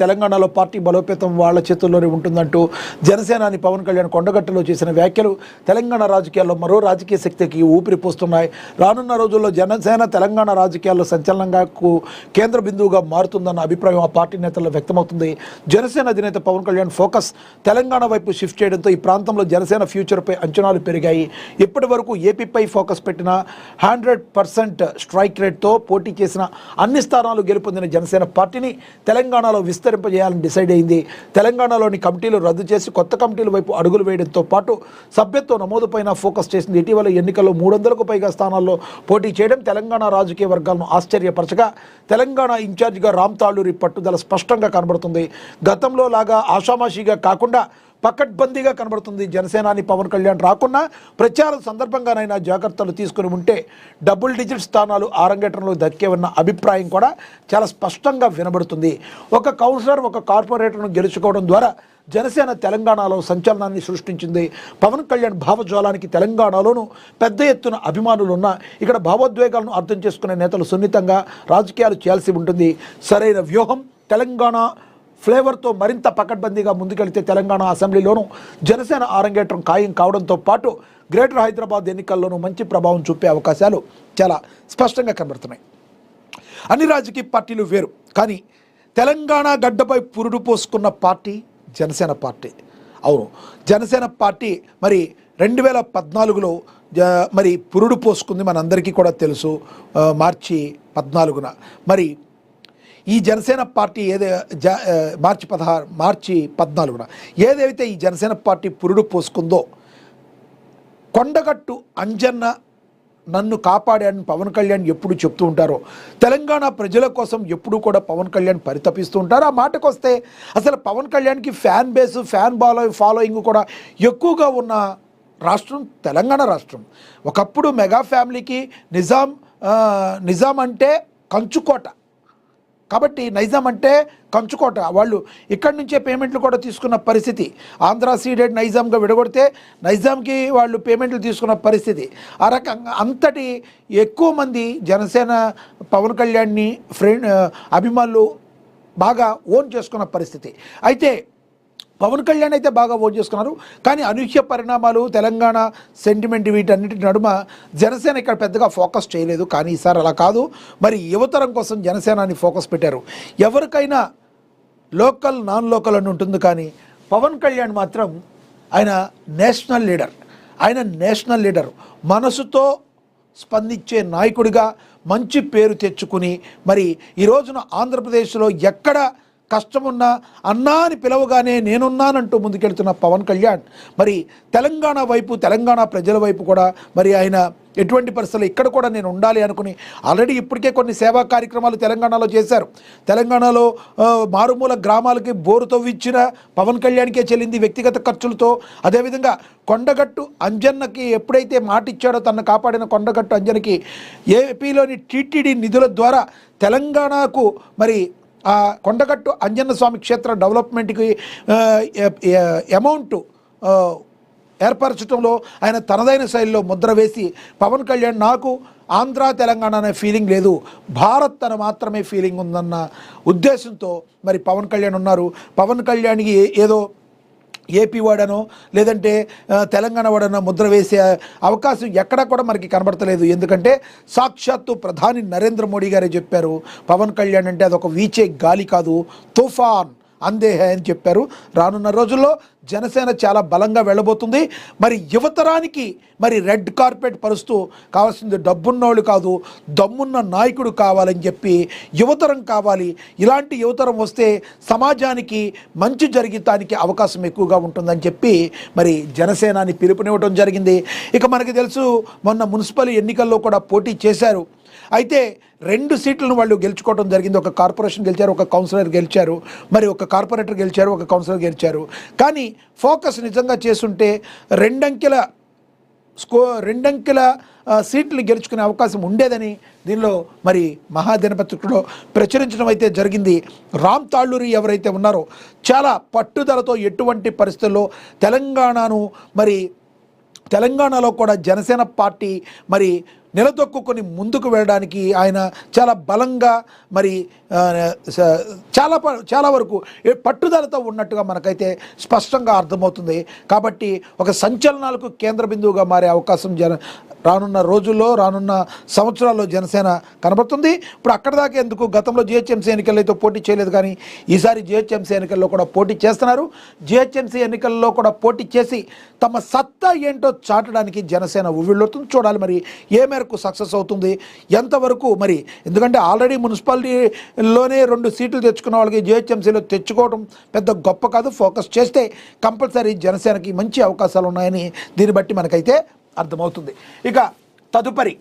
తెలంగాణలో పార్టీ బలోపేతం వాళ్ళ చేతుల్లోనే ఉంటుందంటూ జనసేనాని పవన్ కళ్యాణ్ కొండగట్టులో చేసిన వ్యాఖ్యలు తెలంగాణ రాజకీయాల్లో మరో రాజకీయ శక్తికి ఊపిరి పోస్తున్నాయి. రానున్న రోజుల్లో జనసేన తెలంగాణ రాజకీయాల్లో సంచలనంగా కేంద్ర బిందువుగా మారుతుందన్న అభిప్రాయం ఆ పార్టీ నేతల్లో వ్యక్తమవుతుంది. జనసేన అధినేత పవన్ కళ్యాణ్ ఫోకస్ తెలంగాణ వైపు షిఫ్ట్ చేయడంతో ఈ ప్రాంతంలో జనసేన ఫ్యూచర్పై అంచనాలు పెరిగాయి. ఇప్పటి వరకు ఏపీపై ఫోకస్ పెట్టిన 100% స్ట్రైక్ రేట్తో పోటీ చేసిన అన్ని స్థానాలు గెలుపొందిన జనసేన పార్టీని తెలంగాణలో విస్తరింపజేయాలని డిసైడ్ అయింది. తెలంగాణలోని కమిటీలు రద్దు చేసి కొత్త కమిటీల వైపు అడుగులు వేయడంతో పాటు సభ్యత్వ నమోదుపైన ఫోకస్ చేసింది. ఇటీవల ఎన్నికల్లో 300కు పైగా స్థానాల్లో పోటీ చేయడం తెలంగాణ రాజకీయ వర్గాలను ఆశ్చర్యపరచగా తెలంగాణ ఇన్ఛార్జిగా రామ్ తాళ్ళూరి పట్టుదల స్పష్టంగా కనబడుతుంది. గతంలో లాగా ఆషామాషిగా కాకుండా పకడ్బందీగా కనబడుతుంది. జనసేనాని పవన్ కళ్యాణ్ రాకున్నా ప్రచారం సందర్భంగానైనా జాగ్రత్తలు తీసుకుని ఉంటే డబుల్ డిజిట్ స్థానాలు ఆరంగేట్రంలో దక్కేవన్న అభిప్రాయం కూడా చాలా స్పష్టంగా వినబడుతుంది. ఒక కౌన్సిలర్ ఒక కార్పొరేటర్ను గెలుచుకోవడం ద్వారా జనసేన తెలంగాణలో సంచలనాన్ని సృష్టించింది. పవన్ కళ్యాణ్ భావజ్వాలానికి తెలంగాణలోనూ పెద్ద ఎత్తున అభిమానులున్న ఇక్కడ భావోద్వేగాలను అర్థం చేసుకునే నేతలు సున్నితంగా రాజకీయాలు చేయాల్సి ఉంటుంది. సరైన వ్యూహం తెలంగాణ ఫ్లేవర్తో మరింత పకడ్బందీగా ముందుకెళ్తే తెలంగాణ అసెంబ్లీలోనూ జనసేన ఆరంగేట్రం ఖాయం కావడంతో పాటు గ్రేటర్ హైదరాబాద్ ఎన్నికల్లోనూ మంచి ప్రభావం చూపే అవకాశాలు చాలా స్పష్టంగా కనబడుతున్నాయి. అన్ని రాజకీయ పార్టీలు వేరు, కానీ తెలంగాణ గడ్డపై పురుడు పోసుకున్న పార్టీ జనసేన పార్టీ. అవును, జనసేన పార్టీ మరి 2014లో మరి పురుడు పోసుకుంది, మనందరికీ కూడా తెలుసు. మార్చి 14న మరి ఈ జనసేన పార్టీ మార్చి 14న ఏదైతే ఈ జనసేన పార్టీ పురుడు పోసుకుందో, కొండగట్టు అంజన్న నన్ను కాపాడాడని పవన్ కళ్యాణ్ ఎప్పుడు చెప్తూ ఉంటారో, తెలంగాణ ప్రజల కోసం ఎప్పుడు కూడా పవన్ కళ్యాణ్ పరితపిస్తూ ఉంటారు. ఆ మాటకు వస్తే అసలు పవన్ కళ్యాణ్కి ఫ్యాన్ బేసు ఫ్యాన్ ఫాలోయింగ్ కూడా ఎక్కువగా ఉన్న రాష్ట్రం తెలంగాణ రాష్ట్రం. ఒకప్పుడు మెగా ఫ్యామిలీకి నిజాం అంటే కంచుకోట, కాబట్టి నైజాం అంటే కంచుకోట. వాళ్ళు ఇక్కడి నుంచే పేమెంట్లు కూడా తీసుకున్న పరిస్థితి. ఆంధ్ర సీడెడ్ నైజాంగా విడగొడితే నైజాంకి వాళ్ళు పేమెంట్లు తీసుకున్న పరిస్థితి. ఆ రకంగా అంతటి ఎక్కువ మంది జనసేన పవన్ కళ్యాణ్ని అభిమానులు బాగా ఓన్ చేసుకున్న పరిస్థితి. అయితే పవన్ కళ్యాణ్ అయితే బాగా ఓన్ చేసుకున్నారు, కానీ అనూహ్య పరిణామాలు తెలంగాణ సెంటిమెంట్ వీటన్నిటి నడుమ జనసేన ఇక్కడ పెద్దగా ఫోకస్ చేయలేదు. కానీ ఈసారి అలా కాదు, మరి యువతరం కోసం జనసేనాని ఫోకస్ పెట్టారు. ఎవరికైనా లోకల్ నాన్ లోకల్ అని ఉంటుంది, కానీ పవన్ కళ్యాణ్ మాత్రం ఆయన నేషనల్ లీడర్, మనసుతో స్పందించే నాయకుడిగా మంచి పేరు తెచ్చుకుని మరి ఈ రోజున ఆంధ్రప్రదేశ్లో ఎక్కడ కష్టమున్నా అన్నా అని పిలవగానే నేనున్నానంటూ ముందుకెళ్తున్న పవన్ కళ్యాణ్ మరి తెలంగాణ వైపు, తెలంగాణ ప్రజల వైపు కూడా మరి ఆయన ఎటువంటి పరిస్థితుల్లో ఇక్కడ కూడా నేను ఉండాలి అనుకుని ఆల్రెడీ ఇప్పటికే కొన్ని సేవా కార్యక్రమాలు తెలంగాణలో చేశారు. తెలంగాణలో మారుమూల గ్రామాలకి బోరు తవ్వించిన పవన్ కళ్యాణ్కే చెల్లింది వ్యక్తిగత ఖర్చులతో. అదేవిధంగా కొండగట్టు అంజన్నకి ఎప్పుడైతే మాట ఇచ్చాడో, తనను కాపాడిన కొండగట్టు అంజనకి ఏపీలోని టీటీడీ నిధుల ద్వారా తెలంగాణకు మరి ఆ కొండగట్టు అంజన్న స్వామి క్షేత్ర డెవలప్మెంట్కి అమౌంట్ ఏర్పరచడంలో ఆయన తనదైన శైలిలో ముద్ర వేసి పవన్ కళ్యాణ్ నాకు ఆంధ్ర తెలంగాణ అనే ఫీలింగ్ లేదు, భారత్ అని మాత్రమే ఫీలింగ్ ఉందన్న ఉద్దేశంతో మరి పవన్ కళ్యాణ్ ఉన్నారు. పవన్ కళ్యాణ్కి ఏదో ఏపీ వాడనో లేదంటే తెలంగాణ వాడనో ముద్ర వేసే అవకాశం ఎక్కడా కూడా మనకి కనబడతలేదు. ఎందుకంటే సాక్షాత్తు ప్రధాని నరేంద్ర మోడీ గారే చెప్పారు, పవన్ కళ్యాణ్ అంటే అదొక వీచే గాలి కాదు, తుఫాన్ అందే హై అని చెప్పారు. రానున్న రోజుల్లో జనసేన చాలా బలంగా వెళ్ళబోతుంది. మరి యువతరానికి మరి రెడ్ కార్పెట్ పరుస్తూ కావాల్సింది డబ్బున్నోళ్ళు కాదు, దమ్మున్న నాయకుడు కావాలని చెప్పి యువతరం కావాలి. ఇలాంటి యువతరం వస్తే సమాజానికి మంచి జరిగటానికి అవకాశం ఎక్కువగా ఉంటుందని చెప్పి మరి జనసేనాని పిలుపునివ్వడం జరిగింది. ఇక మనకి తెలుసు, మొన్న మున్సిపల్ ఎన్నికల్లో కూడా పోటీ చేశారు. అయితే 2 సీట్లను వాళ్ళు గెలుచుకోవడం జరిగింది. ఒక కార్పొరేషన్ గెలిచారు, ఒక కౌన్సిలర్ గెలిచారు, మరి ఒక కార్పొరేటర్ గెలిచారు, ఒక కౌన్సిలర్ గెలిచారు. కానీ ఫోకస్ నిజంగా చేస్తుంటే 2 అంకెల సీట్లు గెలుచుకునే అవకాశం ఉండేదని దీనిలో మరి మహాదినపత్రికలో ప్రచురించడం అయితే జరిగింది. రామ్ తాళ్ళూరి ఎవరైతే ఉన్నారో చాలా పట్టుదలతో ఎటువంటి పరిస్థితుల్లో తెలంగాణలో కూడా జనసేన పార్టీ మరి నిలదొక్కుని ముందుకు వెళ్ళడానికి ఆయన చాలా బలంగా మరి చాలా వరకు పట్టుదలతో ఉన్నట్టుగా మనకైతే స్పష్టంగా అర్థమవుతుంది. కాబట్టి ఒక సంచలనాలకు కేంద్ర బిందువుగా మారే అవకాశం రానున్న రోజుల్లో, రానున్న సంవత్సరాల్లో జనసేన కనబడుతుంది. ఇప్పుడు అక్కడ దాకా ఎందుకు, గతంలో జిహెచ్ఎంసీ ఎన్నికల్లో పోటీ చేయలేదు, కానీ ఈసారి జిహెచ్ఎంసీ ఎన్నికల్లో కూడా పోటీ చేస్తున్నారు. జిహెచ్ఎంసీ ఎన్నికల్లో కూడా పోటీ చేసి తమ సత్తా ఏంటో చాటడానికి జనసేన ఉవ్విళ్ళుతుంది. చూడాలి మరి ఏ మేరకు సక్సెస్ అవుతుంది, ఎంతవరకు మరి. ఎందుకంటే ఆల్రెడీ మున్సిపాలిటీలోనే 2 సీట్లు తెచ్చుకున్న వాళ్ళకి జిహెచ్ఎంసీలో తెచ్చుకోవడం పెద్ద గొప్ప కాదు. ఫోకస్ చేస్తే కంపల్సరీ జనసేనకి మంచి అవకాశాలు ఉన్నాయని దీన్ని బట్టి మనకైతే అర్థమవుతుంది. ఇక తదుపరి